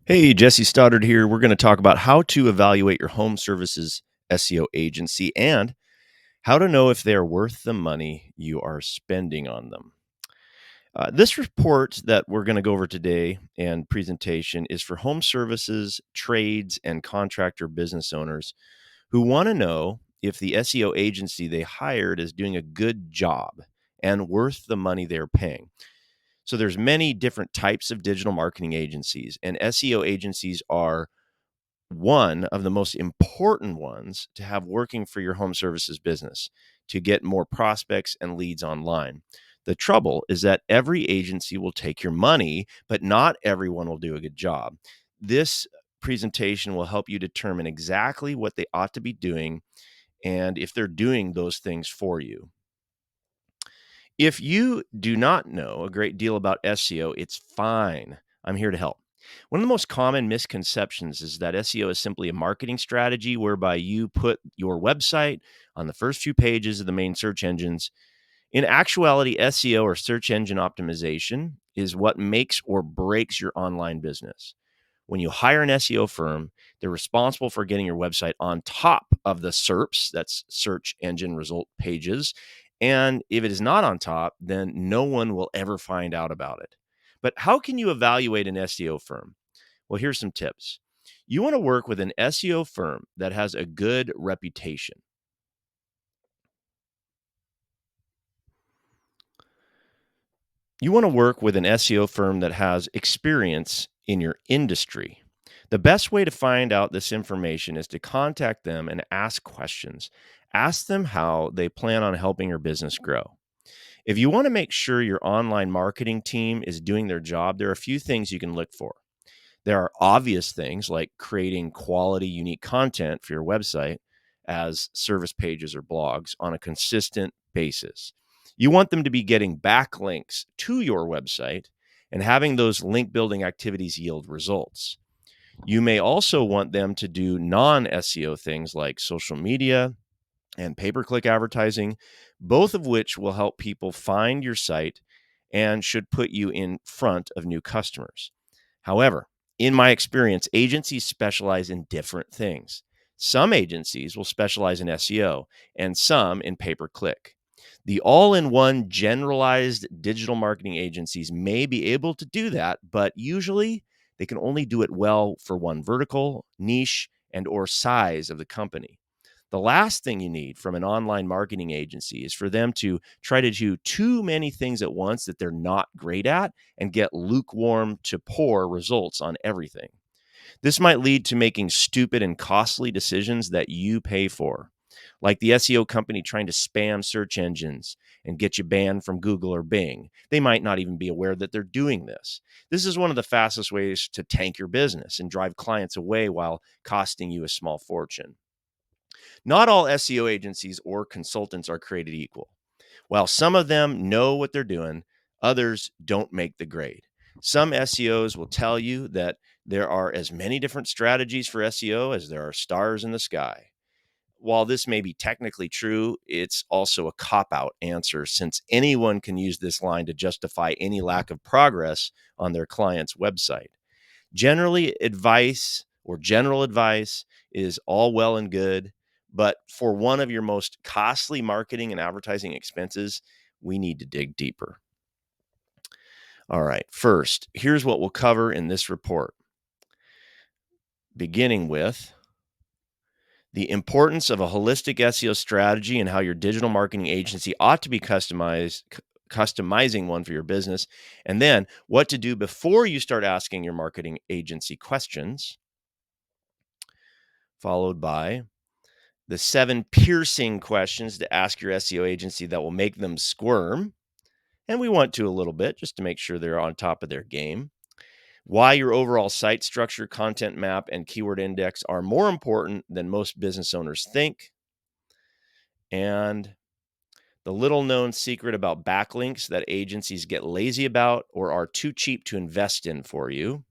Hey, Jesse Stoddard here. We're going to talk about how to evaluate your home services SEO agency and how to know if they are worth the money you are spending on them. This report that we're going to go over today and presentation is for home services, trades, and contractor business owners who want to know if the SEO agency they hired is doing a good job and worth the money they're paying. So there's many different types of digital marketing agencies, and SEO agencies are one of the most important ones to have working for your home services business to get more prospects and leads online. The trouble is that every agency will take your money, but not everyone will do a good job. This presentation will help you determine exactly what they ought to be doing and if they're doing those things for you. If you do not know a great deal about SEO, it's fine. I'm here to help. One of the most common misconceptions is that SEO is simply a marketing strategy whereby you put your website on the first few pages of the main search engines. In actuality, SEO or search engine optimization is what makes or breaks your online business. When you hire an SEO firm, they're responsible for getting your website on top of the SERPs, that's search engine result pages. And if it is not on top, then no one will ever find out about it. But how can you evaluate an SEO firm? Well, here's some tips. You want to work with an SEO firm that has a good reputation. You want to work with an SEO firm that has experience in your industry. The best way to find out this information is to contact them and ask questions. Ask them how they plan on helping your business grow. If you want to make sure your online marketing team is doing their job, there are a few things you can look for. There are obvious things like creating quality, unique content for your website as service pages or blogs on a consistent basis. You want them to be getting backlinks to your website and having those link building activities yield results. You may also want them to do non SEO things like social media and pay per click advertising, both of which will help people find your site and should put you in front of new customers. However, in my experience, agencies specialize in different things. Some agencies will specialize in SEO and some in pay per click. The all in one generalized digital marketing agencies may be able to do that, but usually they can only do it well for one vertical, niche, and or size of the company. The last thing you need from an online marketing agency is for them to try to do too many things at once that they're not great at and get lukewarm to poor results on everything. This might lead to making stupid and costly decisions that you pay for, like the SEO company trying to spam search engines and get you banned from Google or Bing. They might not even be aware that they're doing this. This is one of the fastest ways to tank your business and drive clients away while costing you a small fortune. Not all SEO agencies or consultants are created equal. While some of them know what they're doing, others don't make the grade. Some SEOs will tell you that there are as many different strategies for SEO as there are stars in the sky. While this may be technically true, it's also a cop out answer since anyone can use this line to justify any lack of progress on their client's website. General advice is all well and good, but for one of your most costly marketing and advertising expenses, we need to dig deeper. All right, first, here's what we'll cover in this report, beginning with the importance of a holistic SEO strategy and how your digital marketing agency ought to be customizing one for your business, and then what to do before you start asking your marketing agency questions, followed by the 7 piercing questions to ask your SEO agency that will make them squirm. And we want to a little bit just to make sure they're on top of their game. Why your overall site structure, content map, and keyword index are more important than most business owners think. And the little known secret about backlinks that agencies get lazy about or are too cheap to invest in for you.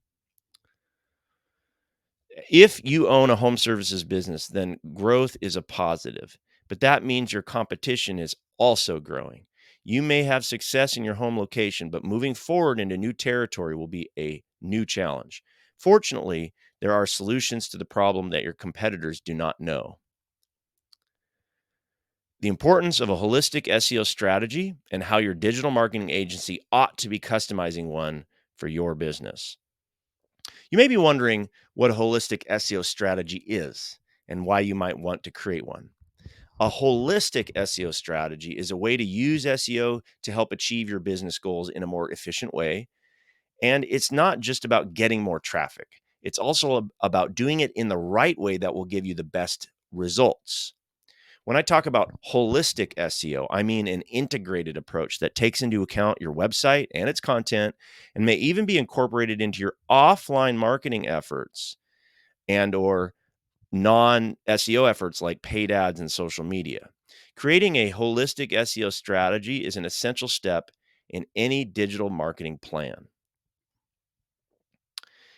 If you own a home services business, then growth is a positive, but that means your competition is also growing. You may have success in your home location, but moving forward into new territory will be a new challenge. Fortunately, there are solutions to the problem that your competitors do not know. The importance of a holistic SEO strategy and how your digital marketing agency ought to be customizing one for your business. You may be wondering what a holistic SEO strategy is and why you might want to create one. A holistic SEO strategy is a way to use SEO to help achieve your business goals in a more efficient way. And it's not just about getting more traffic, it's also about doing it in the right way that will give you the best results. When I talk about holistic SEO, I mean an integrated approach that takes into account your website and its content and may even be incorporated into your offline marketing efforts and or non-SEO efforts like paid ads and social media. Creating a holistic SEO strategy is an essential step in any digital marketing plan.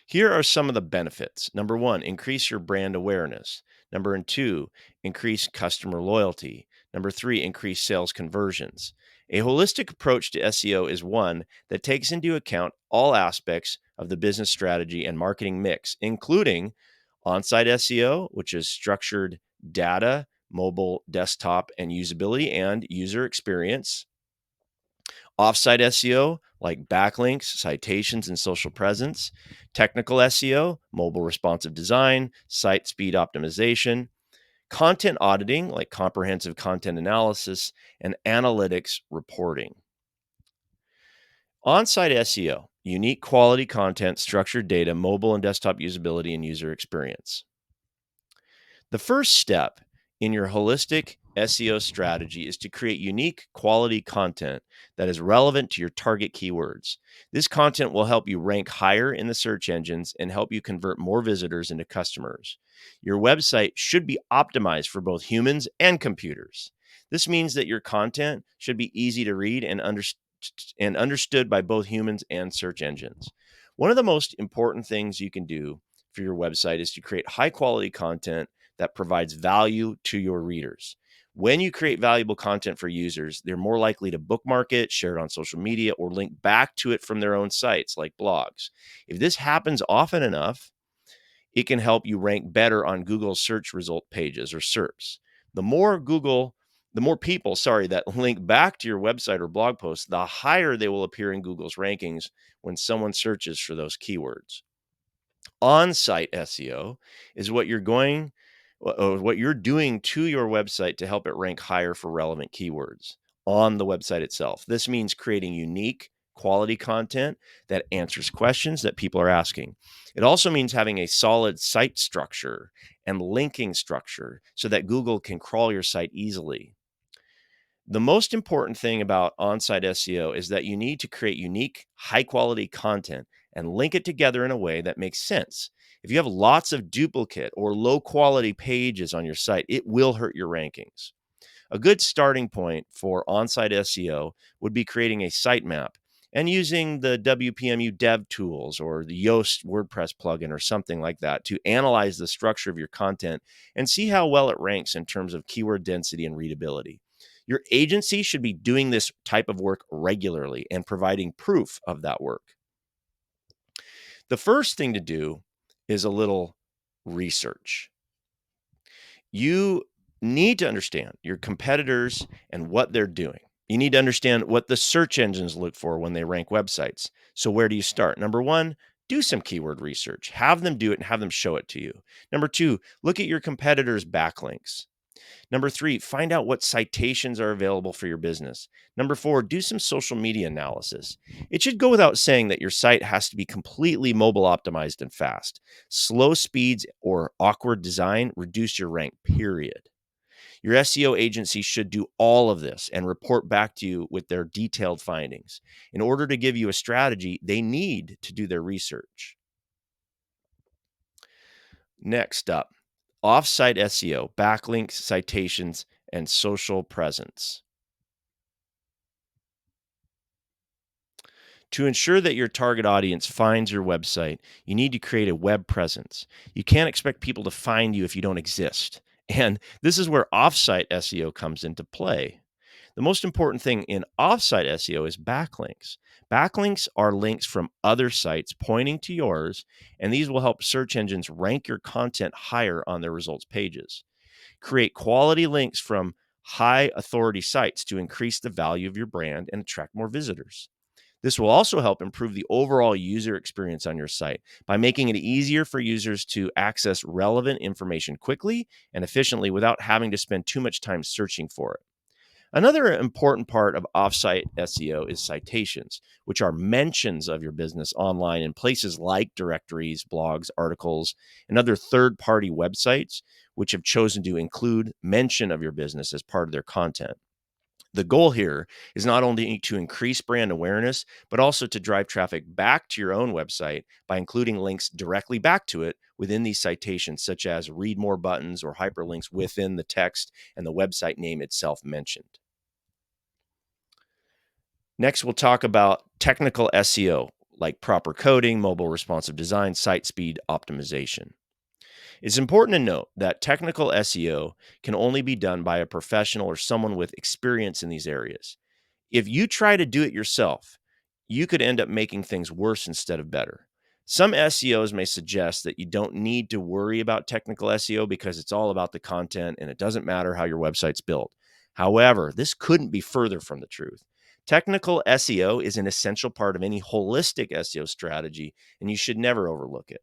Here are some of the benefits. Number one, increase your brand awareness. Number two, increase customer loyalty. Number three, increase sales conversions. A holistic approach to SEO is one that takes into account all aspects of the business strategy and marketing mix, including on-site SEO, which is structured data, mobile, desktop, and usability and user experience. Offsite SEO, like backlinks, citations, and social presence. Technical SEO, mobile responsive design, site speed optimization. Content auditing, like comprehensive content analysis, and analytics reporting. On-site SEO, unique quality content, structured data, mobile and desktop usability, and user experience. The first step in your holistic SEO strategy is to create unique quality content that is relevant to your target keywords. This content will help you rank higher in the search engines and help you convert more visitors into customers. Your website should be optimized for both humans and computers. This means that your content should be easy to read and understood by both humans and search engines. One of the most important things you can do for your website is to create high quality content that provides value to your readers. When you create valuable content for users, they're more likely to bookmark it, share it on social media, or link back to it from their own sites like blogs. If this happens often enough, it can help you rank better on Google's search result pages or SERPs. The more people, that link back to your website or blog posts, the higher they will appear in Google's rankings when someone searches for those keywords. On-site SEO is what you're doing to your website to help it rank higher for relevant keywords on the website itself. This means creating unique quality content that answers questions that people are asking. It also means having a solid site structure and linking structure so that Google can crawl your site easily. The most important thing about on-site SEO is that you need to create unique, high-quality content and link it together in a way that makes sense. If you have lots of duplicate or low-quality pages on your site, it will hurt your rankings. A good starting point for on-site SEO would be creating a sitemap and using the WPMU dev tools or the Yoast WordPress plugin or something like that to analyze the structure of your content and see how well it ranks in terms of keyword density and readability. Your agency should be doing this type of work regularly and providing proof of that work. The first thing to do is a little research. You need to understand your competitors and what they're doing. You need to understand what the search engines look for when they rank websites. So, where do you start? Number one, do some keyword research. Have them do it and have them show it to you. Number two, look at your competitors' backlinks. Number three, find out what citations are available for your business. Number four, do some social media analysis. It should go without saying that your site has to be completely mobile optimized and fast. Slow speeds or awkward design reduce your rank, period. Your SEO agency should do all of this and report back to you with their detailed findings. In order to give you a strategy, they need to do their research. Next up, offsite SEO, backlinks, citations, and social presence. To ensure that your target audience finds your website, you need to create a web presence. You can't expect people to find you if you don't exist. And this is where offsite SEO comes into play. The most important thing in offsite SEO is backlinks. Backlinks are links from other sites pointing to yours, and these will help search engines rank your content higher on their results pages. Create quality links from high authority sites to increase the value of your brand and attract more visitors. This will also help improve the overall user experience on your site by making it easier for users to access relevant information quickly and efficiently without having to spend too much time searching for it. Another important part of offsite SEO is citations, which are mentions of your business online in places like directories, blogs, articles, and other third party websites, which have chosen to include mention of your business as part of their content. The goal here is not only to increase brand awareness, but also to drive traffic back to your own website by including links directly back to it within these citations, such as read more buttons or hyperlinks within the text and the website name itself mentioned. Next, we'll talk about technical SEO, like proper coding, mobile responsive design, site speed optimization. It's important to note that technical SEO can only be done by a professional or someone with experience in these areas. If you try to do it yourself, you could end up making things worse instead of better. Some SEOs may suggest that you don't need to worry about technical SEO because it's all about the content and it doesn't matter how your website's built. However, this couldn't be further from the truth. Technical SEO is an essential part of any holistic SEO strategy, and you should never overlook it.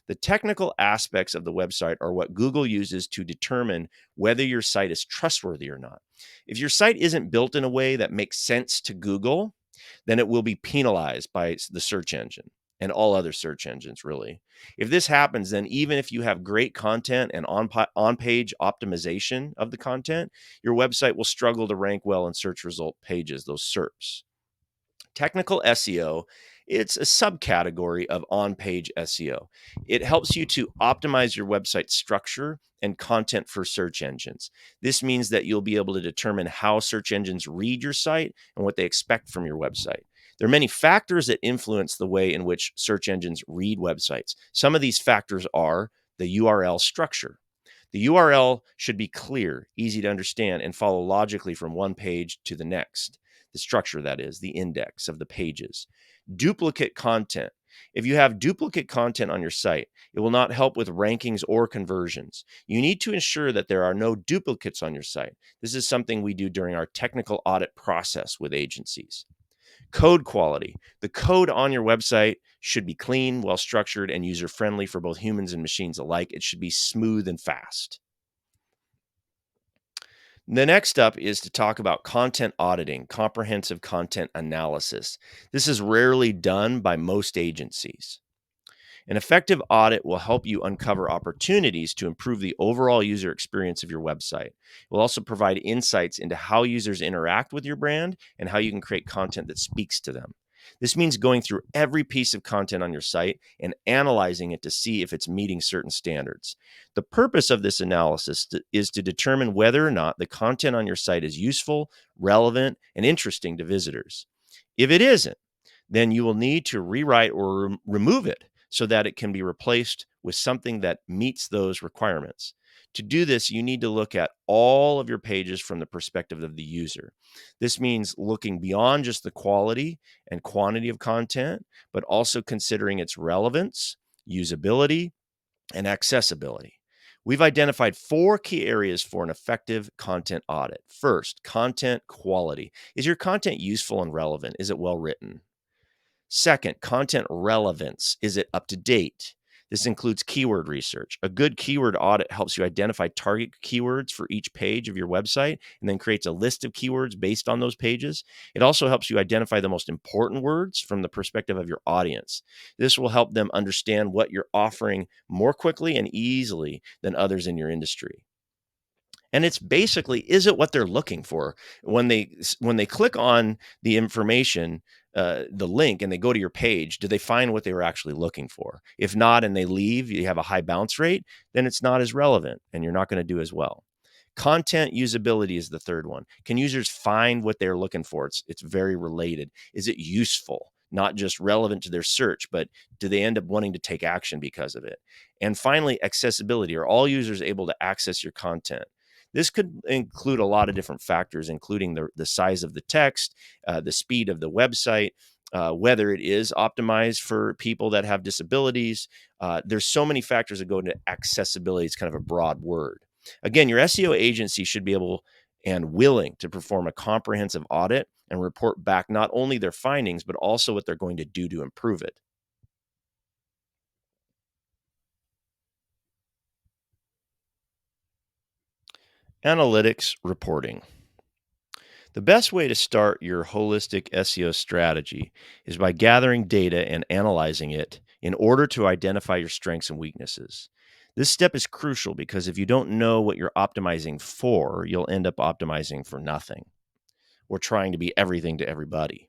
The technical aspects of the website are what Google uses to determine whether your site is trustworthy or not. If your site isn't built in a way that makes sense to Google, then it will be penalized by the search engine and all other search engines, really. If this happens, then even if you have great content and on-page optimization of the content, your website will struggle to rank well in search result pages, those SERPs. Technical SEO, it's a subcategory of on-page SEO. It helps you to optimize your website structure and content for search engines. This means that you'll be able to determine how search engines read your site and what they expect from your website. There are many factors that influence the way in which search engines read websites. Some of these factors are the URL structure. The URL should be clear, easy to understand, and follow logically from one page to the next. The structure, that is, the index of the pages. Duplicate content. If you have duplicate content on your site, it will not help with rankings or conversions. You need to ensure that there are no duplicates on your site. This is something we do during our technical audit process with agencies. Code quality. The code on your website should be clean, well structured, and user friendly for both humans and machines alike. It should be smooth and fast. The next up is to talk about content auditing, comprehensive content analysis. This is rarely done by most agencies. An effective audit will help you uncover opportunities to improve the overall user experience of your website. It will also provide insights into how users interact with your brand and how you can create content that speaks to them. This means going through every piece of content on your site and analyzing it to see if it's meeting certain standards. The purpose of this analysis is to determine whether or not the content on your site is useful, relevant, and interesting to visitors. If it isn't, then you will need to rewrite or remove it so that it can be replaced with something that meets those requirements. To do this, you need to look at all of your pages from the perspective of the user. This means looking beyond just the quality and quantity of content, but also considering its relevance, usability, and accessibility. We've identified 4 key areas for an effective content audit. First, content quality. Is your content useful and relevant? Is it well written? Second, content relevance. Is it up to date? This includes keyword research. A good keyword audit helps you identify target keywords for each page of your website and then creates a list of keywords based on those pages. It also helps you identify the most important words from the perspective of your audience. This will help them understand what you're offering more quickly and easily than others in your industry. And it's basically, is it what they're looking for when they click on the information, the link, and they go to your page? Do they find what they were actually looking for? If not, and they leave, you have a high bounce rate, then it's not as relevant, and you're not going to do as well. Content usability is the third one. Can users find what they're looking for? It's very related. Is it useful? Not just relevant to their search, but do they end up wanting to take action because of it? And finally, accessibility. Are all users able to access your content? This could include a lot of different factors, including the size of the text, the speed of the website, whether it is optimized for people that have disabilities. There's so many factors that go into accessibility. It's kind of a broad word. Again, your SEO agency should be able and willing to perform a comprehensive audit and report back not only their findings, but also what they're going to do to improve it. Analytics reporting. The best way to start your holistic SEO strategy is by gathering data and analyzing it in order to identify your strengths and weaknesses. This step is crucial because if you don't know what you're optimizing for, you'll end up optimizing for nothing or trying to be everything to everybody.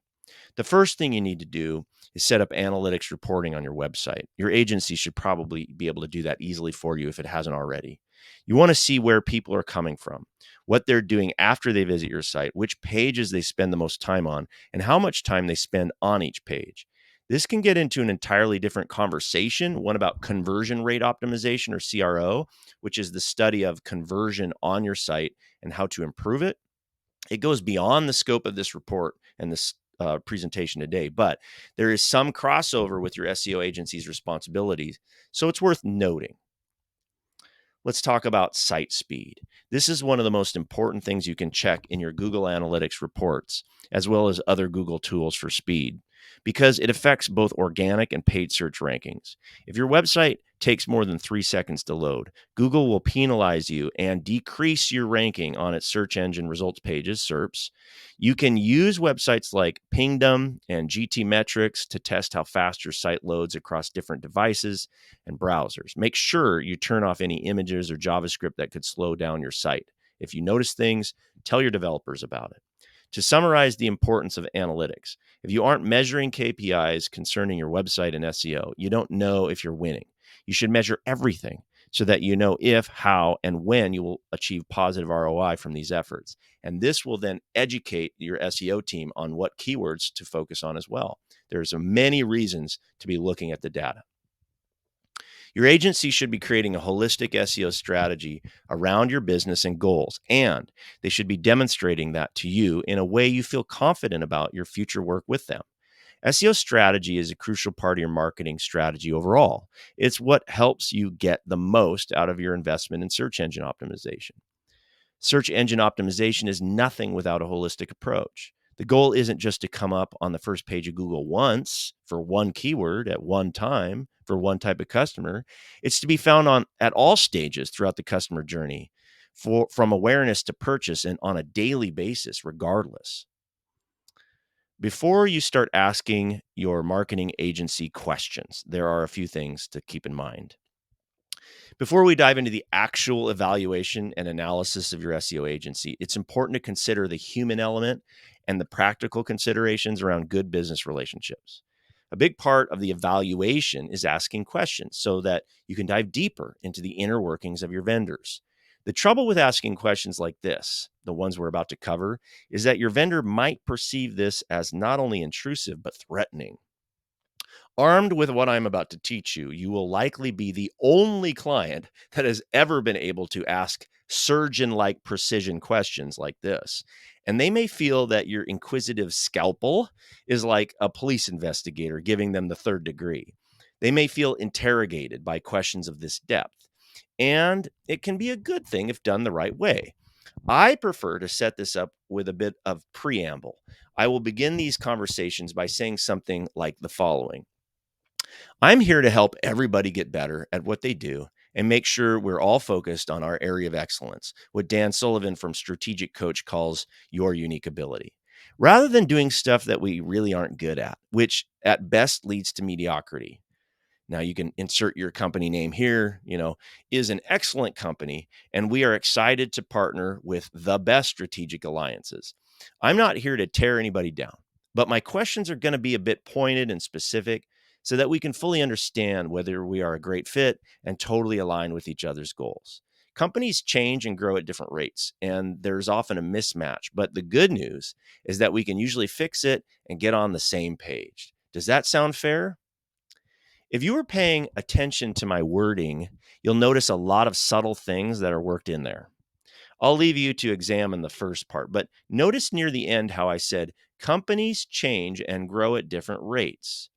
The first thing you need to do is set up analytics reporting on your website. Your agency should probably be able to do that easily for you if it hasn't already. You want to see where people are coming from, what they're doing after they visit your site, which pages they spend the most time on, and how much time they spend on each page. This can get into an entirely different conversation, one about conversion rate optimization or CRO, which is the study of conversion on your site and how to improve it. It goes beyond the scope of this report and this presentation today, but there is some crossover with your SEO agency's responsibilities, so it's worth noting. Let's talk about site speed. This is one of the most important things you can check in your Google Analytics reports, as well as other Google tools for speed, because it affects both organic and paid search rankings. If your website takes more than 3 seconds to load, Google will penalize you and decrease your ranking on its search engine results pages, SERPs. You can use websites like Pingdom and GTmetrix to test how fast your site loads across different devices and browsers. Make sure you turn off any images or JavaScript that could slow down your site. If you notice things, tell your developers about it. To summarize the importance of analytics, if you aren't measuring KPIs concerning your website and SEO, you don't know if you're winning. You should measure everything so that you know if, how, and when you will achieve positive ROI from these efforts. And this will then educate your SEO team on what keywords to focus on as well. There's many reasons to be looking at the data. Your agency should be creating a holistic SEO strategy around your business and goals, and they should be demonstrating that to you in a way you feel confident about your future work with them. SEO strategy is a crucial part of your marketing strategy overall. It's what helps you get the most out of your investment in search engine optimization. Search engine optimization is nothing without a holistic approach. The goal isn't just to come up on the first page of Google once for one keyword at one time for one type of customer. It's to be found on at all stages throughout the customer journey, from awareness to purchase and on a daily basis, regardless. Before you start asking your marketing agency questions, there are a few things to keep in mind. Before we dive into the actual evaluation and analysis of your SEO agency, it's important to consider the human element and the practical considerations around good business relationships. A big part of the evaluation is asking questions so that you can dive deeper into the inner workings of your vendors. The trouble with asking questions like this, the ones we're about to cover, is that your vendor might perceive this as not only intrusive, but threatening. Armed with what I'm about to teach you, you will likely be the only client that has ever been able to ask surgeon like precision questions like this. And they may feel that your inquisitive scalpel is like a police investigator giving them the third degree. They may feel interrogated by questions of this depth. And it can be a good thing if done the right way. I prefer to set this up with a bit of preamble. I will begin these conversations by saying something like the following: I'm here to help everybody get better at what they do and make sure we're all focused on our area of excellence, what Dan Sullivan from Strategic Coach calls your unique ability, rather than doing stuff that we really aren't good at, which at best leads to mediocrity. Now you can insert your company name here, is an excellent company, and we are excited to partner with the best strategic alliances. I'm not here to tear anybody down, but my questions are going to be a bit pointed and specific so that we can fully understand whether we are a great fit and totally aligned with each other's goals. Companies change and grow at different rates, and there's often a mismatch, but the good news is that we can usually fix it and get on the same page. Does that sound fair? If you were paying attention to my wording, you'll notice a lot of subtle things that are worked in there. I'll leave you to examine the first part, but notice near the end how I said companies change and grow at different rates.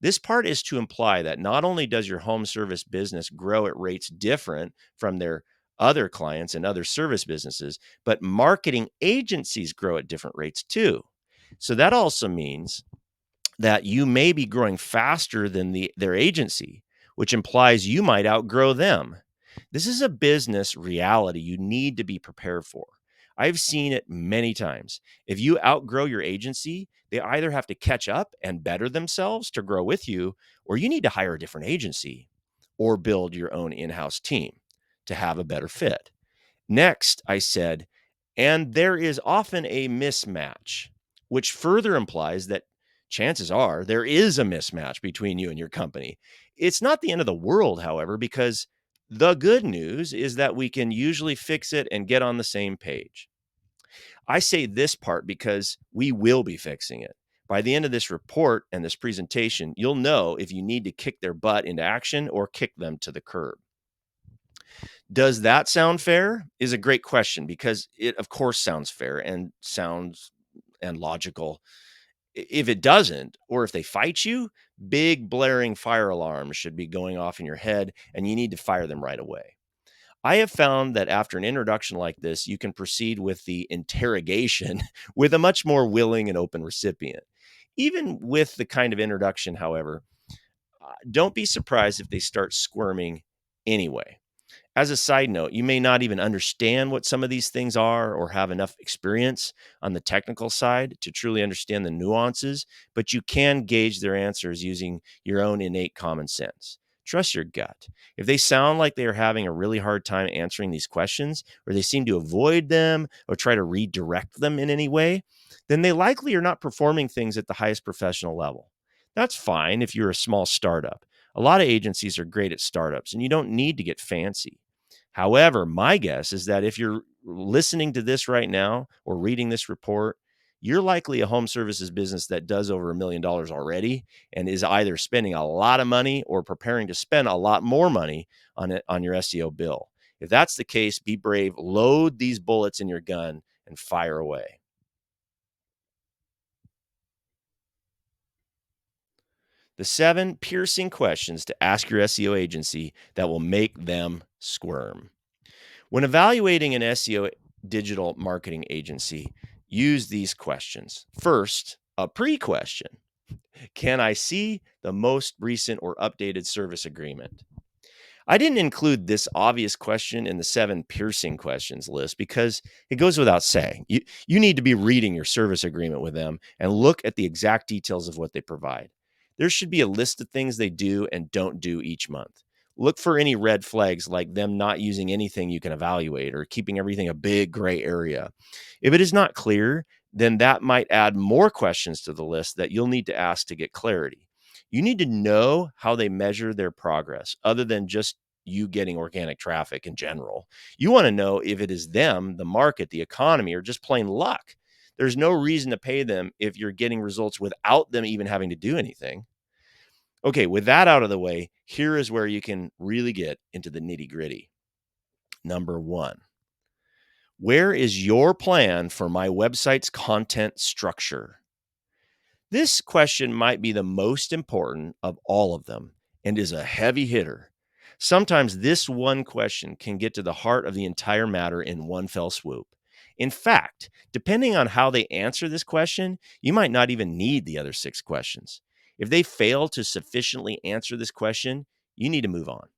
This part is to imply that not only does your home service business grow at rates different from their other clients and other service businesses, but marketing agencies grow at different rates too. So that also means that you may be growing faster than their agency, which implies you might outgrow them. This is a business reality you need to be prepared for. I've seen it many times. If you outgrow your agency, they either have to catch up and better themselves to grow with you, or you need to hire a different agency or build your own in house team to have a better fit. Next, I said, and there is often a mismatch, which further implies that chances are there is a mismatch between you and your company. It's not the end of the world, however, because the good news is that we can usually fix it and get on the same page. I say this part because we will be fixing it. By the end of this report and this presentation, you'll know if you need to kick their butt into action or kick them to the curb. Does that sound fair? Is a great question because it, of course, sounds fair and sounds and logical. If it doesn't, or if they fight you, big blaring fire alarms should be going off in your head and you need to fire them right away. I have found that after an introduction like this, you can proceed with the interrogation with a much more willing and open recipient. Even with the kind of introduction, however, don't be surprised if they start squirming anyway. As a side note, you may not even understand what some of these things are or have enough experience on the technical side to truly understand the nuances, but you can gauge their answers using your own innate common sense. Trust your gut. If they sound like they are having a really hard time answering these questions, or they seem to avoid them or try to redirect them in any way, then they likely are not performing things at the highest professional level. That's fine if you're a small startup. A lot of agencies are great at startups, and you don't need to get fancy. However, my guess is that if you're listening to this right now or reading this report, you're likely a home services business that does over $1 million already and is either spending a lot of money or preparing to spend a lot more money on it on your SEO bill. If that's the case, be brave, load these bullets in your gun and fire away. The 7 piercing questions to ask your SEO agency that will make them squirm. When evaluating an SEO digital marketing agency, use these questions. First, a pre question. Can I see the most recent or updated service agreement? I didn't include this obvious question in the 7 piercing questions list because it goes without saying. You need to be reading your service agreement with them and look at the exact details of what they provide. There should be a list of things they do and don't do each month. Look for any red flags like them not using anything you can evaluate or keeping everything a big gray area. If it is not clear, then that might add more questions to the list that you'll need to ask to get clarity. You need to know how they measure their progress other than just you getting organic traffic in general. You want to know if it is them, the market, the economy, or just plain luck. There's no reason to pay them if you're getting results without them even having to do anything. Okay, with that out of the way, here is where you can really get into the nitty gritty. Number one, where is your plan for my website's content structure? This question might be the most important of all of them and is a heavy hitter. Sometimes this one question can get to the heart of the entire matter in one fell swoop. In fact, depending on how they answer this question, you might not even need the other 6 questions. If they fail to sufficiently answer this question, you need to move on.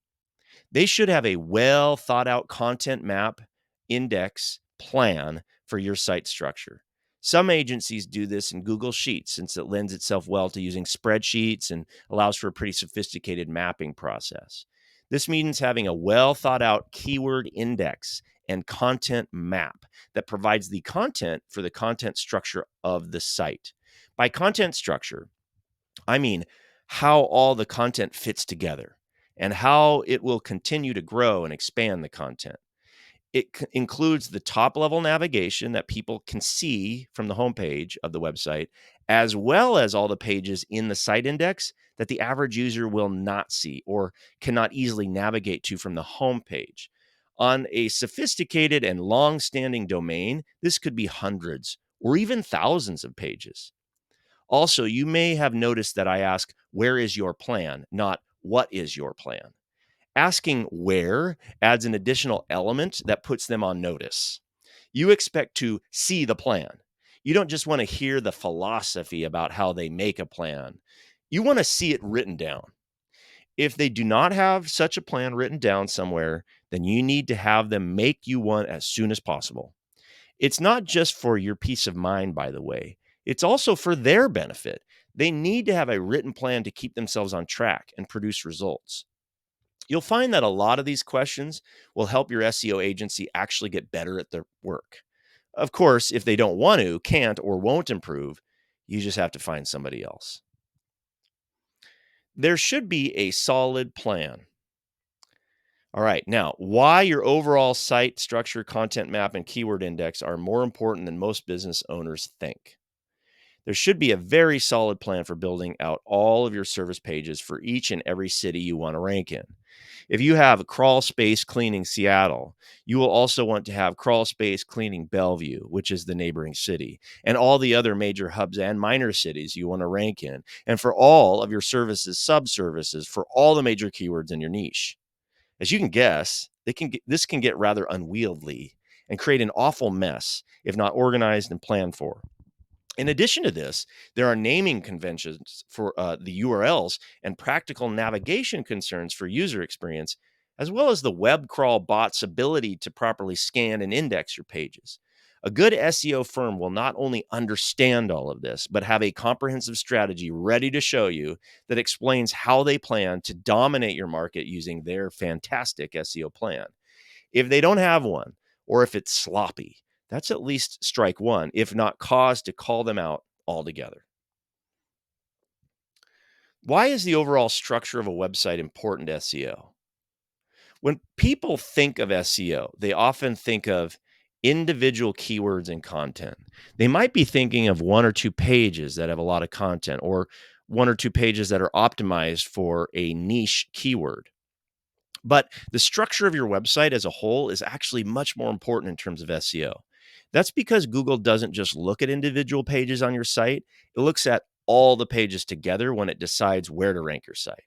They should have a well thought out content map, index, plan for your site structure. Some agencies do this in Google Sheets since it lends itself well to using spreadsheets and allows for a pretty sophisticated mapping process. This means having a well thought out keyword index and content map that provides the content for the content structure of the site. By content structure, I mean how all the content fits together and how it will continue to grow and expand the content. It includes the top level navigation that people can see from the homepage of the website, as well as all the pages in the site index that the average user will not see or cannot easily navigate to from the homepage. On a sophisticated and long standing domain, this could be hundreds or even thousands of pages. Also, you may have noticed that I ask, where is your plan? Not what is your plan? Asking where adds an additional element that puts them on notice. You expect to see the plan. You don't just want to hear the philosophy about how they make a plan. You want to see it written down. If they do not have such a plan written down somewhere, then you need to have them make you one as soon as possible. It's not just for your peace of mind, by the way, it's also for their benefit. They need to have a written plan to keep themselves on track and produce results. You'll find that a lot of these questions will help your SEO agency actually get better at their work. Of course, if they don't want to, can't, or won't improve, you just have to find somebody else. There should be a solid plan. All right, now, why your overall site structure, content map, and keyword index are more important than most business owners think. There should be a very solid plan for building out all of your service pages for each and every city you want to rank in. If you have crawl space cleaning Seattle, you will also want to have crawl space cleaning Bellevue, which is the neighboring city, and all the other major hubs and minor cities you want to rank in, and for all of your services, sub-services for all the major keywords in your niche. As you can guess, this can get rather unwieldy and create an awful mess if not organized and planned for. In addition to this, there are naming conventions for the URLs and practical navigation concerns for user experience, as well as the web crawl bot's ability to properly scan and index your pages. A good SEO firm will not only understand all of this, but have a comprehensive strategy ready to show you that explains how they plan to dominate your market using their fantastic SEO plan. If they don't have one, or if it's sloppy, that's at least strike one, if not cause to call them out altogether. Why is the overall structure of a website important to SEO? When people think of SEO, they often think of individual keywords and content. They might be thinking of one or two pages that have a lot of content, or one or two pages that are optimized for a niche keyword. But the structure of your website as a whole is actually much more important in terms of SEO. That's because Google doesn't just look at individual pages on your site, it looks at all the pages together when it decides where to rank your site.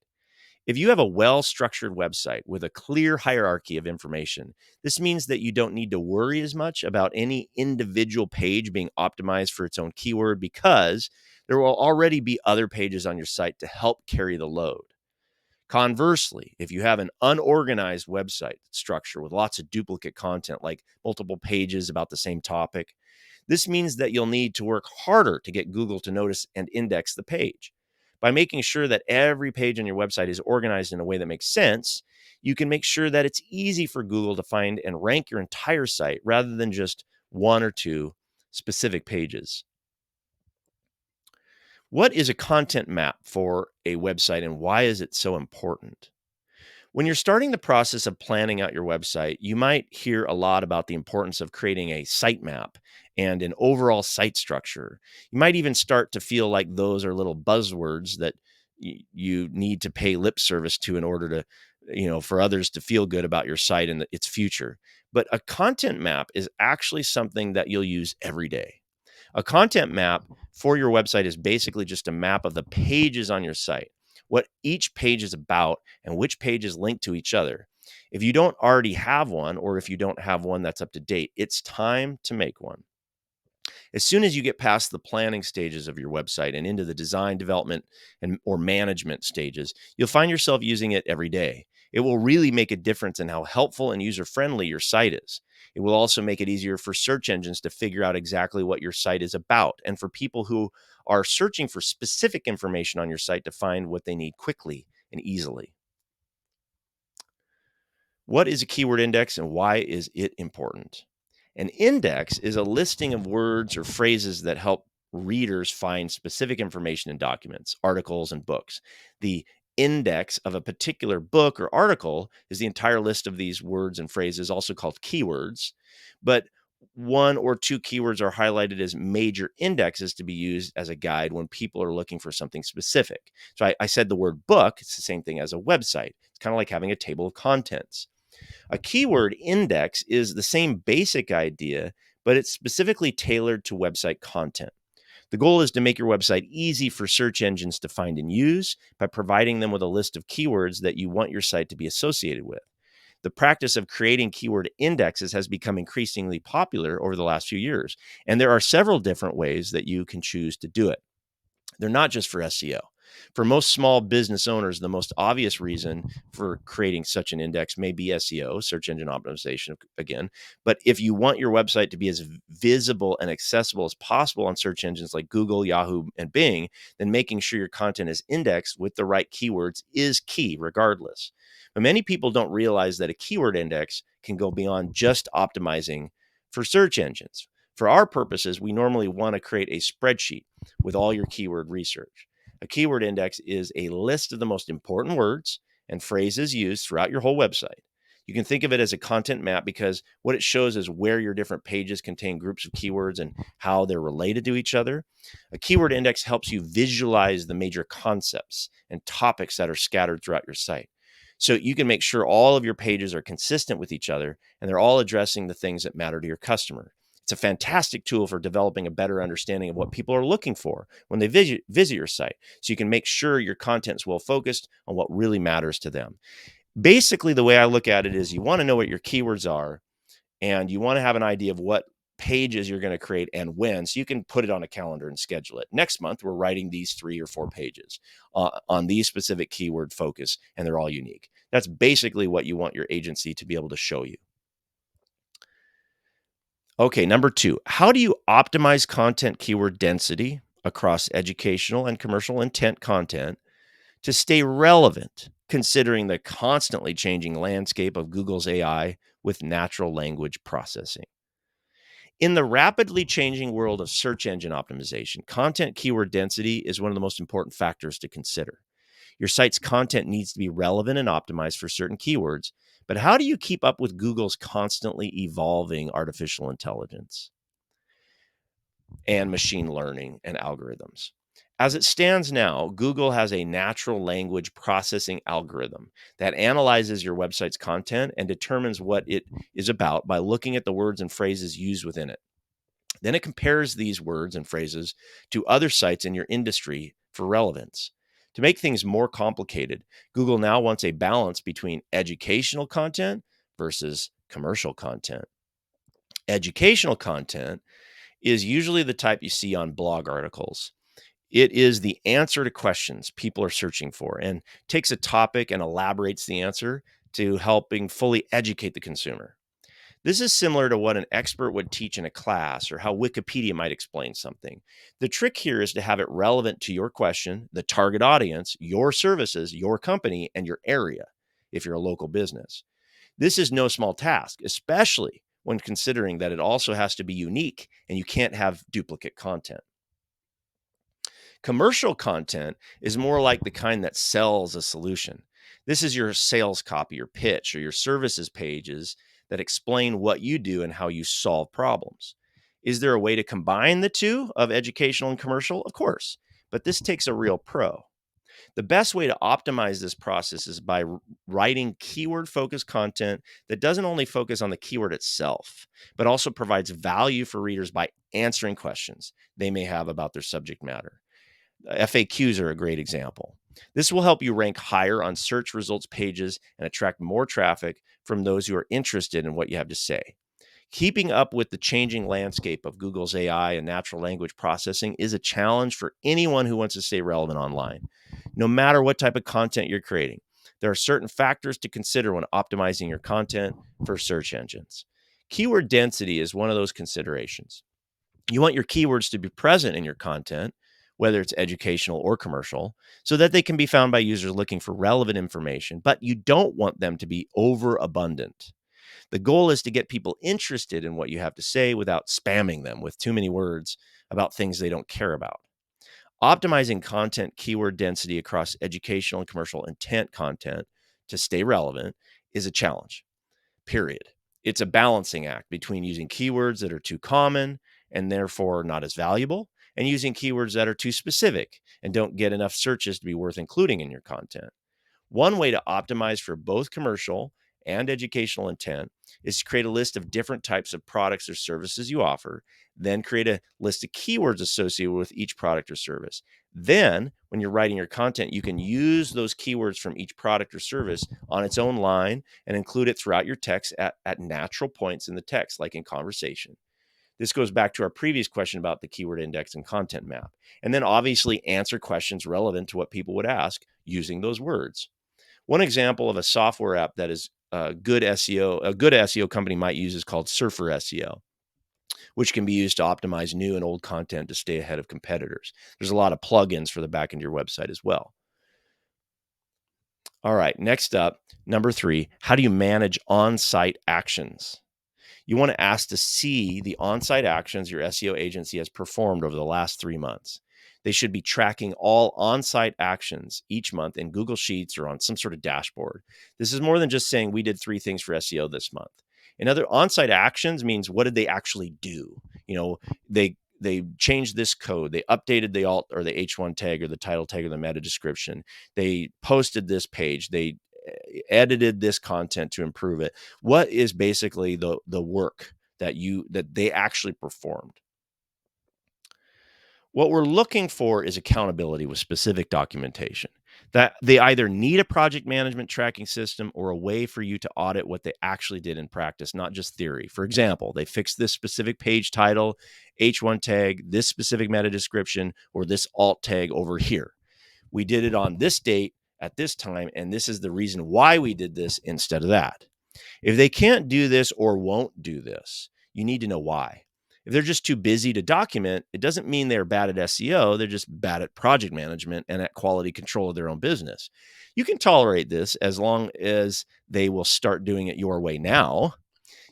If you have a well structured website with a clear hierarchy of information, this means that you don't need to worry as much about any individual page being optimized for its own keyword because there will already be other pages on your site to help carry the load. Conversely, if you have an unorganized website structure with lots of duplicate content, like multiple pages about the same topic, this means that you'll need to work harder to get Google to notice and index the page. By making sure that every page on your website is organized in a way that makes sense, you can make sure that it's easy for Google to find and rank your entire site rather than just one or two specific pages. What is a content map for a website and why is it so important? When you're starting the process of planning out your website, you might hear a lot about the importance of creating a sitemap and an overall site structure. You might even start to feel like those are little buzzwords that you need to pay lip service to in order to, for others to feel good about your site and its future. But a content map is actually something that you'll use every day. A content map for your website is basically just a map of the pages on your site, what each page is about, and which pages link to each other. If you don't already have one, or if you don't have one that's up to date, it's time to make one. As soon as you get past the planning stages of your website and into the design, development, and or management stages, you'll find yourself using it every day. It will really make a difference in how helpful and user-friendly your site is. It will also make it easier for search engines to figure out exactly what your site is about, and for people who are searching for specific information on your site to find what they need quickly and easily. What is a keyword index and why is it important? An index is a listing of words or phrases that help readers find specific information in documents, articles, and books. The index of a particular book or article is the entire list of these words and phrases, also called keywords. But one or two keywords are highlighted as major indexes to be used as a guide when people are looking for something specific. So I said the word book, it's the same thing as a website. It's kind of like having a table of contents. A keyword index is the same basic idea, but it's specifically tailored to website content. The goal is to make your website easy for search engines to find and use by providing them with a list of keywords that you want your site to be associated with. The practice of creating keyword indexes has become increasingly popular over the last few years, and there are several different ways that you can choose to do it. They're not just for SEO. For most small business owners, the most obvious reason for creating such an index may be SEO, search engine optimization, again. But if you want your website to be as visible and accessible as possible on search engines like Google, Yahoo, and Bing, then making sure your content is indexed with the right keywords is key, regardless. But many people don't realize that a keyword index can go beyond just optimizing for search engines. For our purposes, we normally want to create a spreadsheet with all your keyword research. A keyword index is a list of the most important words and phrases used throughout your whole website. You can think of it as a content map because what it shows is where your different pages contain groups of keywords and how they're related to each other. A keyword index helps you visualize the major concepts and topics that are scattered throughout your site. So you can make sure all of your pages are consistent with each other and they're all addressing the things that matter to your customer. It's a fantastic tool for developing a better understanding of what people are looking for when they visit your site, so you can make sure your content is well focused on what really matters to them. Basically, the way I look at it is you want to know what your keywords are, and you want to have an idea of what pages you're going to create and when, so you can put it on a calendar and schedule it. Next month, we're writing these 3 or 4 pages on these specific keyword focus, and they're all unique. That's basically what you want your agency to be able to show you. Okay, number 2, how do you optimize content keyword density across educational and commercial intent content to stay relevant, considering the constantly changing landscape of Google's AI with natural language processing? In the rapidly changing world of search engine optimization, content keyword density is one of the most important factors to consider. Your site's content needs to be relevant and optimized for certain keywords, but how do you keep up with Google's constantly evolving artificial intelligence and machine learning and algorithms? As it stands now, Google has a natural language processing algorithm that analyzes your website's content and determines what it is about by looking at the words and phrases used within it. Then it compares these words and phrases to other sites in your industry for relevance. To make things more complicated, Google now wants a balance between educational content versus commercial content. Educational content is usually the type you see on blog articles. It is the answer to questions people are searching for and takes a topic and elaborates the answer to helping fully educate the consumer. This is similar to what an expert would teach in a class or how Wikipedia might explain something. The trick here is to have it relevant to your question, the target audience, your services, your company, and your area if you're a local business. This is no small task, especially when considering that it also has to be unique and you can't have duplicate content. Commercial content is more like the kind that sells a solution. This is your sales copy, your pitch, or your services pages that explain what you do and how you solve problems. Is there a way to combine the two of educational and commercial? Of course, but this takes a real pro. The best way to optimize this process is by writing keyword focused content that doesn't only focus on the keyword itself, but also provides value for readers by answering questions they may have about their subject matter. FAQs are a great example. This will help you rank higher on search results pages and attract more traffic from those who are interested in what you have to say. Keeping up with the changing landscape of Google's AI and natural language processing is a challenge for anyone who wants to stay relevant online. No matter what type of content you're creating, there are certain factors to consider when optimizing your content for search engines. Keyword density is one of those considerations. You want your keywords to be present in your content, whether it's educational or commercial, so that they can be found by users looking for relevant information, but you don't want them to be overabundant. The goal is to get people interested in what you have to say without spamming them with too many words about things they don't care about. Optimizing content keyword density across educational and commercial intent content to stay relevant is a challenge, period. It's a balancing act between using keywords that are too common and therefore not as valuable, and using keywords that are too specific and don't get enough searches to be worth including in your content. One way to optimize for both commercial and educational intent is to create a list of different types of products or services you offer, then create a list of keywords associated with each product or service. Then, when you're writing your content, you can use those keywords from each product or service on its own line and include it throughout your text at natural points in the text, like in conversation. This goes back to our previous question about the keyword index and content map. And then obviously answer questions relevant to what people would ask using those words. One example of a software app that is a good SEO company might use is called Surfer SEO, which can be used to optimize new and old content to stay ahead of competitors. There's a lot of plugins for the back end of your website as well. All right, next up, number 3, how do you manage on-site actions? You want to ask to see the on-site actions your SEO agency has performed over the last 3 months. They should be tracking all on-site actions each month in Google Sheets or on some sort of dashboard. This is more than just saying we did 3 things for SEO this month. In other on-site actions means what did they actually do? You know, they changed this code, they updated the alt or the H1 tag or the title tag or the meta description. They posted this page, they edited this content to improve it. What is basically the work that they actually performed? What we're looking for is accountability with specific documentation. That they either need a project management tracking system or a way for you to audit what they actually did in practice, not just theory. For example, they fixed this specific page title, H1 tag, this specific meta description, or this alt tag over here. We did it on this date at this time, and this is the reason why we did this instead of that. If they can't do this or won't do this, you need to know why. If they're just too busy to document, it doesn't mean they're bad at SEO. They're just bad at project management and at quality control of their own business. You can tolerate this as long as they will start doing it your way now.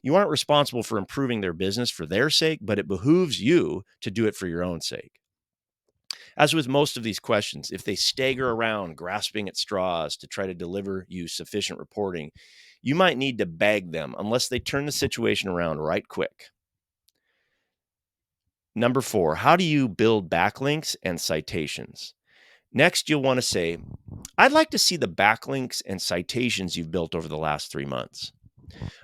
You aren't responsible for improving their business for their sake, but it behooves you to do it for your own sake. As with most of these questions, if they stagger around grasping at straws to try to deliver you sufficient reporting, you might need to beg them unless they turn the situation around right quick. Number 4, how do you build backlinks and citations? Next, you'll want to say, I'd like to see the backlinks and citations you've built over the last 3 months.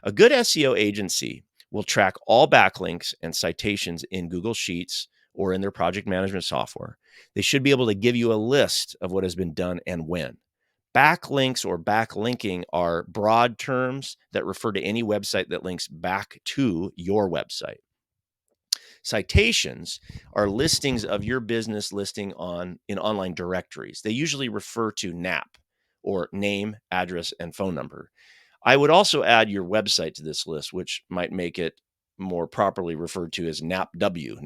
A good SEO agency will track all backlinks and citations in Google Sheets or in their project management software. They should be able to give you a list of what has been done and when. Backlinks or backlinking are broad terms that refer to any website that links back to your website. Citations are listings of your business listing in online directories. They usually refer to NAP, or name, address, and phone number. I would also add your website to this list, which might make it more properly referred to as NAPW,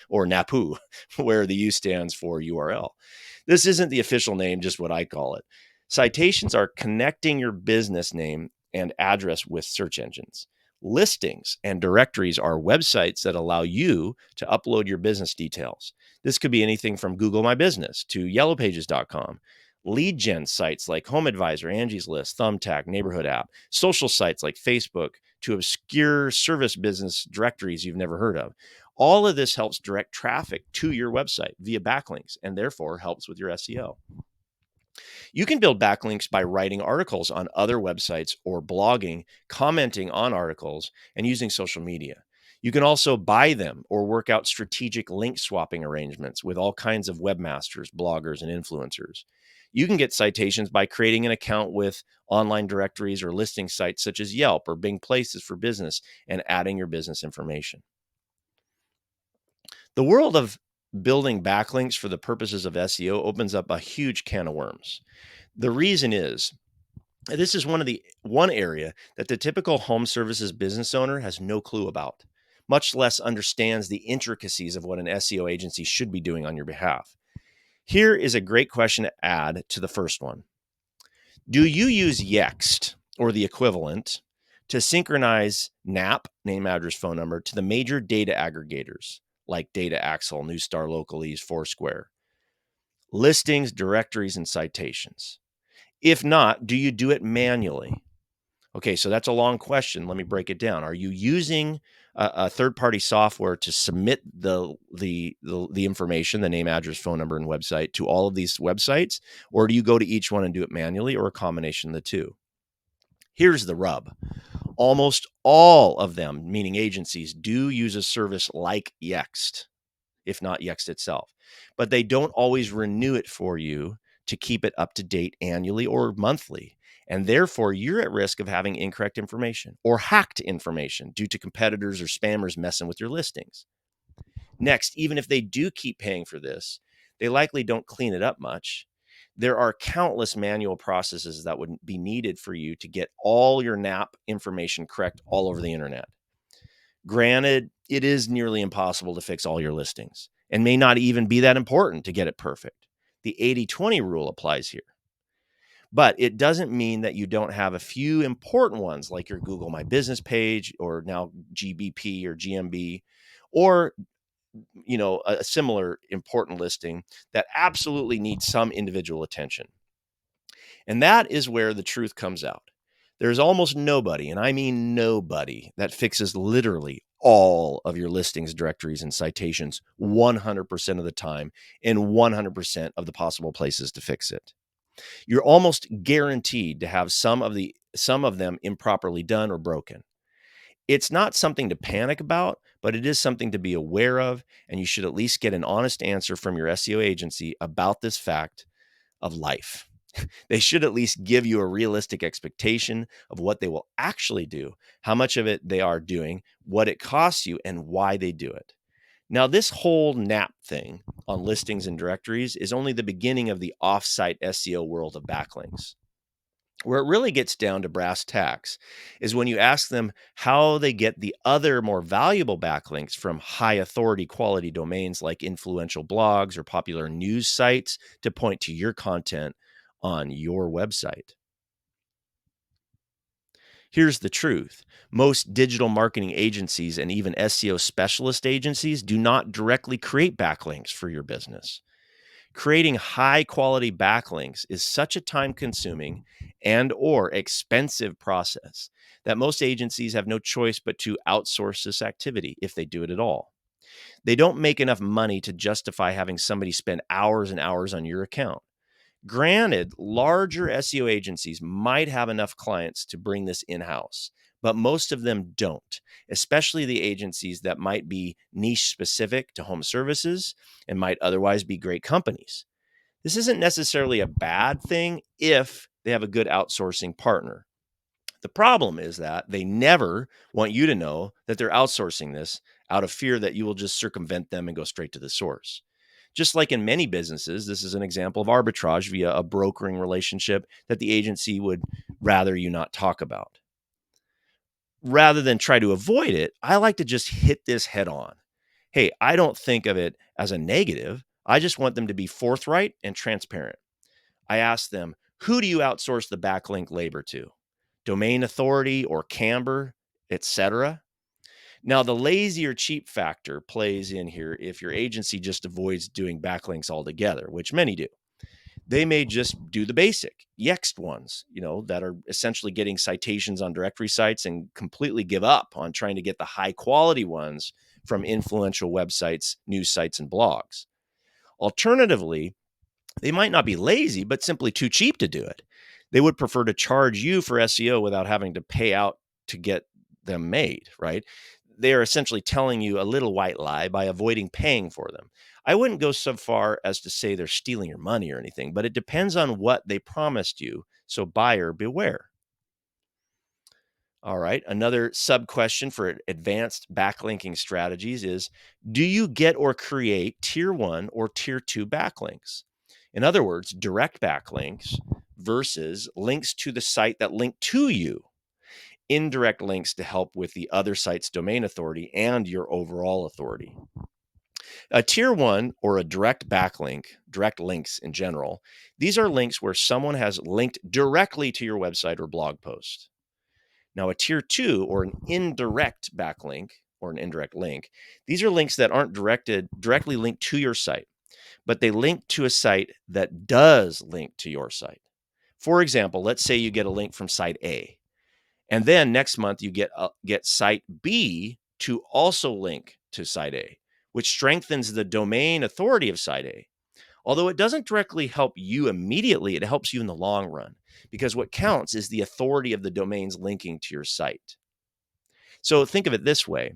or NAPU, where the U stands for URL. This isn't the official name, just what I call it. Citations are connecting your business name and address with search engines. Listings and directories are websites that allow you to upload your business details. This could be anything from Google My Business to yellowpages.com. Lead gen sites like Home Advisor, Angie's List, Thumbtack, Neighborhood App, social sites like Facebook, to obscure service business directories you've never heard of. All of this helps direct traffic to your website via backlinks and therefore helps with your SEO. You can build backlinks by writing articles on other websites or blogging, commenting on articles, and using social media. You can also buy them or work out strategic link swapping arrangements with all kinds of webmasters, bloggers, and influencers. You can get citations by creating an account with online directories or listing sites such as Yelp or Bing Places for Business and adding your business information. The world of building backlinks for the purposes of SEO opens up a huge can of worms. The reason is this is one area that the typical home services business owner has no clue about, much less understands the intricacies of what an SEO agency should be doing on your behalf. Here is a great question to add to the first one. Do you use Yext or the equivalent to synchronize NAP, name, address, phone number, to the major data aggregators like Data Axle, Newstar Localese, Foursquare, listings, directories, and citations? If not, do you do it manually? Okay, so that's a long question. Let me break it down. Are you using a third-party software to submit the information, the name, address, phone number, and website to all of these websites, or do you go to each one and do it manually, or a combination of the two? Here's the rub. Almost all of them, meaning agencies, do use a service like Yext, if not Yext itself, but they don't always renew it for you to keep it up to date annually or monthly. And therefore, you're at risk of having incorrect information or hacked information due to competitors or spammers messing with your listings. Next, even if they do keep paying for this, they likely don't clean it up much. There are countless manual processes that would be needed for you to get all your NAP information correct all over the internet. Granted, it is nearly impossible to fix all your listings and may not even be that important to get it perfect. The 80/20 rule applies here. But it doesn't mean that you don't have a few important ones like your Google My Business page or now GBP or GMB or a similar important listing that absolutely needs some individual attention. And that is where the truth comes out. There's almost nobody, and I mean nobody, that fixes literally all of your listings, directories, and citations 100% of the time in 100% of the possible places to fix it. You're almost guaranteed to have some of them improperly done or broken. It's not something to panic about, but it is something to be aware of, and you should at least get an honest answer from your SEO agency about this fact of life. They should at least give you a realistic expectation of what they will actually do, how much of it they are doing, what it costs you, and why they do it. Now, this whole NAP thing on listings and directories is only the beginning of the offsite SEO world of backlinks. Where it really gets down to brass tacks is when you ask them how they get the other more valuable backlinks from high authority quality domains like influential blogs or popular news sites to point to your content on your website. Here's the truth. Most digital marketing agencies and even SEO specialist agencies do not directly create backlinks for your business. Creating high quality backlinks is such a time consuming and or expensive process that most agencies have no choice but to outsource this activity if they do it at all. They don't make enough money to justify having somebody spend hours and hours on your account. Granted, larger SEO agencies might have enough clients to bring this in-house, but most of them don't, especially the agencies that might be niche specific to home services and might otherwise be great companies. This isn't necessarily a bad thing if they have a good outsourcing partner. The problem is that they never want you to know that they're outsourcing this out of fear that you will just circumvent them and go straight to the source. Just like in many businesses, this is an example of arbitrage via a brokering relationship that the agency would rather you not talk about. Rather than try to avoid it, I like to just hit this head on. Hey, I don't think of it as a negative. I just want them to be forthright and transparent. I ask them, who do you outsource the backlink labor to? Domain authority or Camber, etc. Now, the lazy or cheap factor plays in here if your agency just avoids doing backlinks altogether, which many do. They may just do the basic Yext ones, that are essentially getting citations on directory sites and completely give up on trying to get the high quality ones from influential websites, news sites, and blogs. Alternatively, they might not be lazy, but simply too cheap to do it. They would prefer to charge you for SEO without having to pay out to get them made, right? They are essentially telling you a little white lie by avoiding paying for them. I wouldn't go so far as to say they're stealing your money or anything, but it depends on what they promised you. So buyer beware. All right. Another sub question for advanced backlinking strategies is, do you get or create tier one or tier two backlinks? In other words, direct backlinks versus links to the site that link to you, indirect links to help with the other site's domain authority and your overall authority. A tier one or a direct backlink, direct links in general, these are links where someone has linked directly to your website or blog post. Now, a tier two or an indirect backlink or an indirect link, these are links that aren't directly linked to your site, but they link to a site that does link to your site. For example, let's say you get a link from site A, and then next month you get site B to also link to site A, which strengthens the domain authority of site A. Although it doesn't directly help you immediately, it helps you in the long run because what counts is the authority of the domains linking to your site. So think of it this way: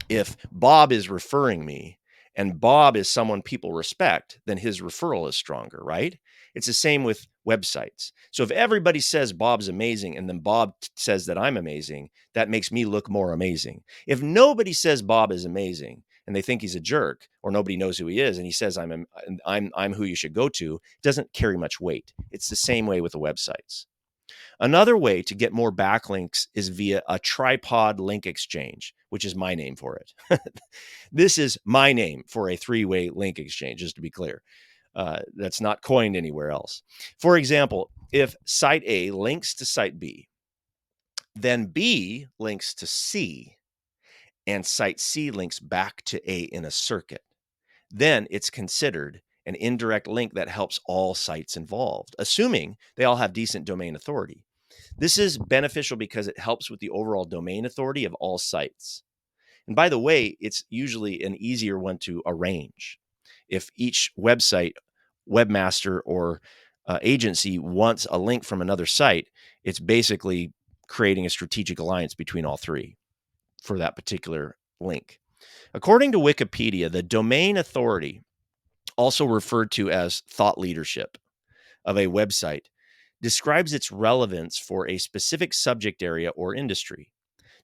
if Bob is referring me and Bob is someone people respect, then his referral is stronger, right? It's the same with websites. So if everybody says Bob's amazing and then Bob says that I'm amazing, that makes me look more amazing. If nobody says Bob is amazing and they think he's a jerk or nobody knows who he is and he says I'm who you should go to, it doesn't carry much weight. It's the same way with the websites. Another way to get more backlinks is via a tripod link exchange, which is my name for it. This is my name for a three-way link exchange, just to be clear. That's not coined anywhere else. For example, if site A links to site B, then B links to C, and site C links back to A in a circuit, then it's considered an indirect link that helps all sites involved, assuming they all have decent domain authority. This is beneficial because it helps with the overall domain authority of all sites. And by the way, it's usually an easier one to arrange. If each website, webmaster, or agency wants a link from another site, it's basically creating a strategic alliance between all three for that particular link. According to Wikipedia, the domain authority, also referred to as thought leadership, of a website describes its relevance for a specific subject area or industry.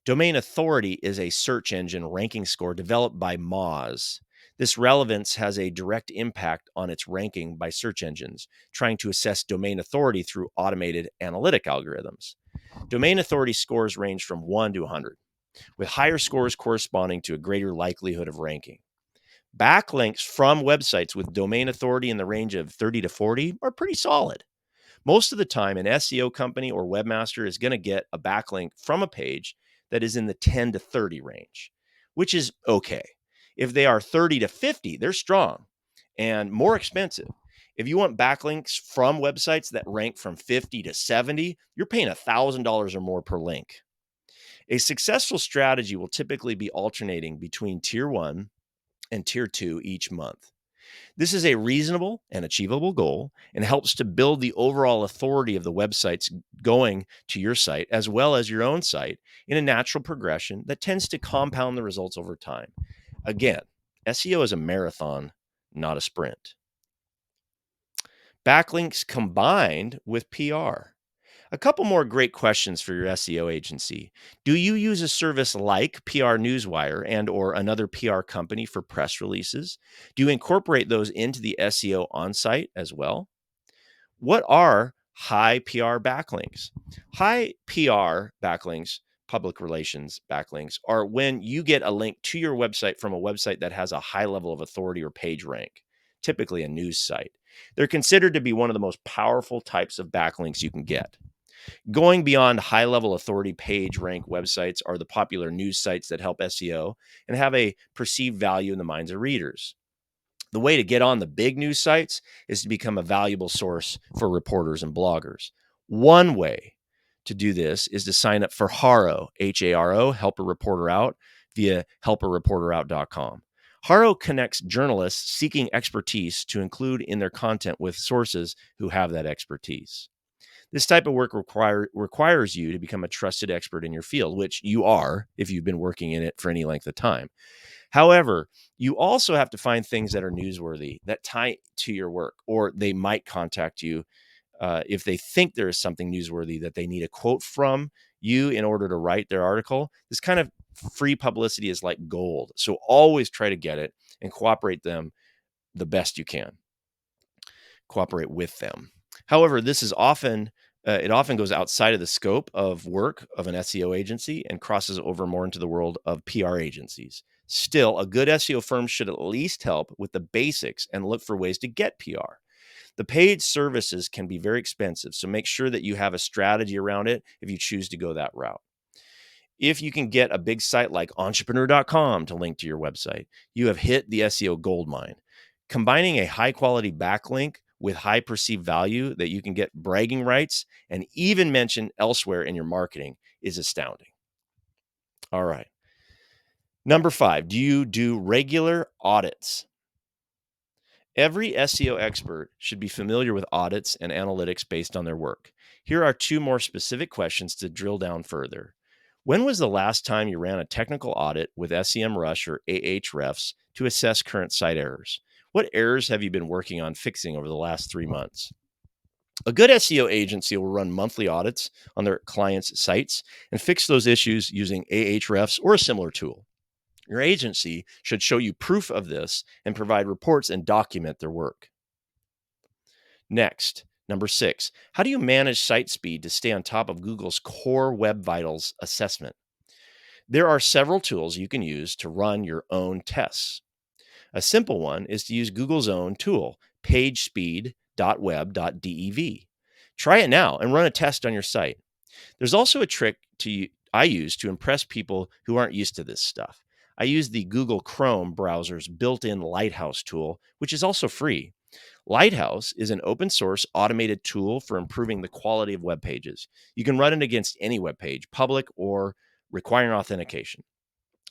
Domain authority is a search engine ranking score developed by Moz. This relevance has a direct impact on its ranking by search engines, trying to assess domain authority through automated analytic algorithms. Domain authority scores range from 1 to 100, with higher scores corresponding to a greater likelihood of ranking. Backlinks from websites with domain authority in the range of 30 to 40 are pretty solid. Most of the time, an SEO company or webmaster is going to get a backlink from a page that is in the 10 to 30 range, which is okay. If they are 30 to 50, they're strong and more expensive. If you want backlinks from websites that rank from 50 to 70, you're paying $1,000 or more per link. A successful strategy will typically be alternating between tier 1 and tier 2 each month. This is a reasonable and achievable goal and helps to build the overall authority of the websites going to your site as well as your own site in a natural progression that tends to compound the results over time. Again, SEO is a marathon, not a sprint. Backlinks combined with PR. A couple more great questions for your SEO agency. Do you use a service like PR Newswire and or another PR company for press releases? Do you incorporate those into the SEO onsite as well? What are high PR backlinks? High PR backlinks, public relations backlinks, are when you get a link to your website from a website that has a high level of authority or page rank, typically a news site. They're considered to be one of the most powerful types of backlinks you can get. Going beyond high level authority page rank websites are the popular news sites that help SEO and have a perceived value in the minds of readers. The way to get on the big news sites is to become a valuable source for reporters and bloggers. One way to do this is to sign up for Haro, Haro, Help a Reporter Out, via helpareporterout.com. Haro connects journalists seeking expertise to include in their content with sources who have that expertise. This type of work requires you to become a trusted expert in your field, which you are if you've been working in it for any length of time. However, you also have to find things that are newsworthy, that tie to your work, or they might contact you if they think there is something newsworthy that they need a quote from you in order to write their article. This kind of free publicity is like gold. So always try to get it and cooperate them the best you can. Cooperate with them. However, this is often it often goes outside of the scope of work of an SEO agency and crosses over more into the world of PR agencies. Still, a good SEO firm should at least help with the basics and look for ways to get PR. The paid services can be very expensive, so make sure that you have a strategy around it if you choose to go that route. If you can get a big site like entrepreneur.com to link to your website, you have hit the SEO goldmine. Combining a high quality backlink with high perceived value that you can get bragging rights and even mention elsewhere in your marketing is astounding. All right. Number 5, do you do regular audits? Every SEO expert should be familiar with audits and analytics based on their work. Here are two more specific questions to drill down further. When was the last time you ran a technical audit with SEMrush or Ahrefs to assess current site errors? What errors have you been working on fixing over the last 3 months? A good SEO agency will run monthly audits on their clients' sites and fix those issues using Ahrefs or a similar tool. Your agency should show you proof of this and provide reports and document their work. Next, number 6, how do you manage site speed to stay on top of Google's core Web Vitals assessment? There are several tools you can use to run your own tests. A simple one is to use Google's own tool, pagespeed.web.dev. Try it now and run a test on your site. There's also a trick I use to impress people who aren't used to this stuff. I use the Google Chrome browser's built-in Lighthouse tool, which is also free. Lighthouse is an open source automated tool for improving the quality of web pages. You can run it against any web page, public or requiring authentication.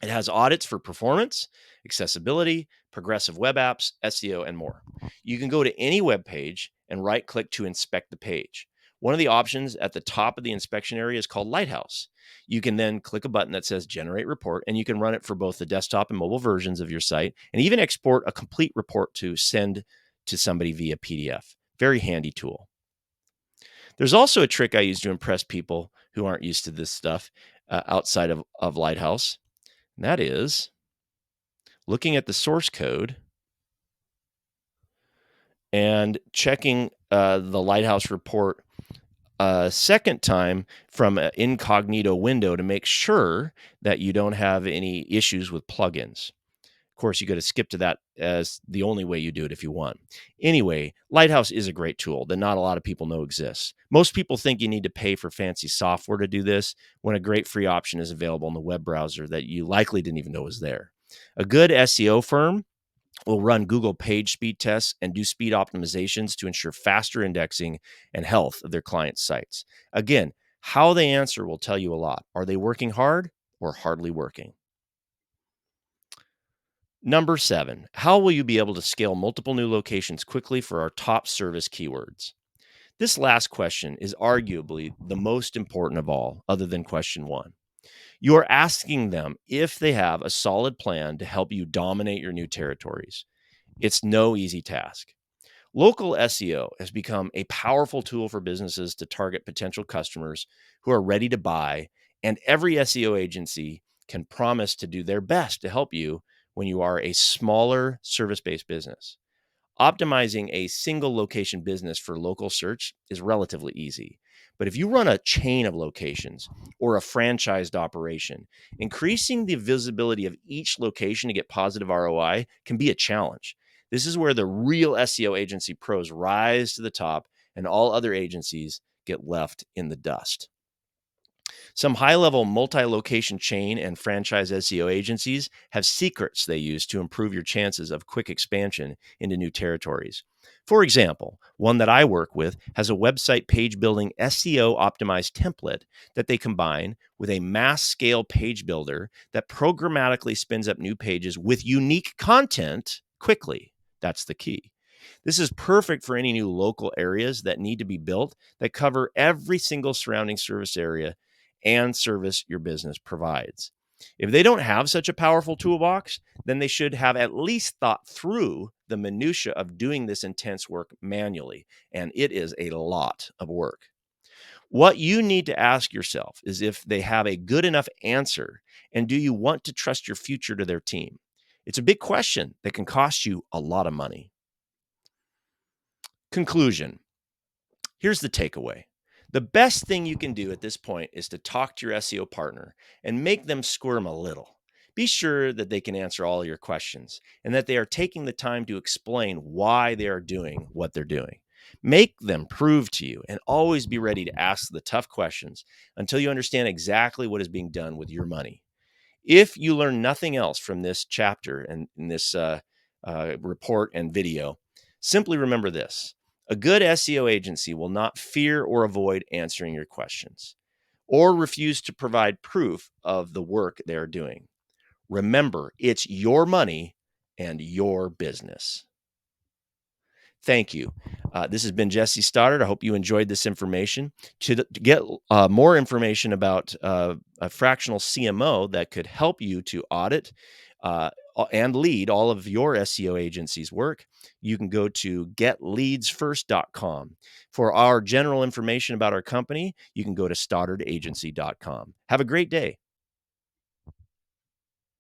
It has audits for performance, accessibility, progressive web apps, SEO, and more. You can go to any web page and right click to inspect the page. One of the options at the top of the inspection area is called Lighthouse. You can then click a button that says Generate Report, and you can run it for both the desktop and mobile versions of your site, and even export a complete report to send to somebody via PDF. Very handy tool. There's also a trick I use to impress people who aren't used to this stuff outside of Lighthouse. And that is looking at the source code and checking the Lighthouse report a second time from an incognito window to make sure that you don't have any issues with plugins. Of course, you got to skip to that as the only way you do it if you want. Anyway, Lighthouse is a great tool that not a lot of people know exists. Most people think you need to pay for fancy software to do this when a great free option is available in the web browser that you likely didn't even know was there. A good SEO firm will run Google page speed tests and do speed optimizations to ensure faster indexing and health of their clients' sites. Again, how they answer will tell you a lot. Are they working hard or hardly working? Number 7, how will you be able to scale multiple new locations quickly for our top service keywords? This last question is arguably the most important of all, other than question 1. You are asking them if they have a solid plan to help you dominate your new territories. It's no easy task. Local SEO has become a powerful tool for businesses to target potential customers who are ready to buy, and every SEO agency can promise to do their best to help you when you are a smaller service based business. Optimizing a single location business for local search is relatively easy. But if you run a chain of locations or a franchised operation, increasing the visibility of each location to get positive ROI can be a challenge. This is where the real SEO agency pros rise to the top and all other agencies get left in the dust. Some high level multi location chain and franchise SEO agencies have secrets they use to improve your chances of quick expansion into new territories. For example, one that I work with has a website page building SEO optimized template that they combine with a mass scale page builder that programmatically spins up new pages with unique content quickly. That's the key. This is perfect for any new local areas that need to be built that cover every single surrounding service area and service your business provides. If they don't have such a powerful toolbox, then they should have at least thought through the minutia of doing this intense work manually, and it is a lot of work. What you need to ask yourself is if they have a good enough answer, and do you want to trust your future to their team? It's a big question that can cost you a lot of money. Conclusion. Here's the takeaway. The best thing you can do at this point is to talk to your SEO partner and make them squirm a little. Be sure that they can answer all your questions and that they are taking the time to explain why they are doing what they're doing. Make them prove to you and always be ready to ask the tough questions until you understand exactly what is being done with your money. If you learn nothing else from this chapter and in this report and video, simply remember this. A good SEO agency will not fear or avoid answering your questions or refuse to provide proof of the work they're doing. Remember, it's your money and your business. Thank you. This has been Jesse Stoddard. I hope you enjoyed this information. To get more information about a fractional CMO that could help you to audit and lead all of your SEO agency's work, you can go to getleadsfirst.com. For our general information about our company, you can go to stoddardagency.com. Have a great day.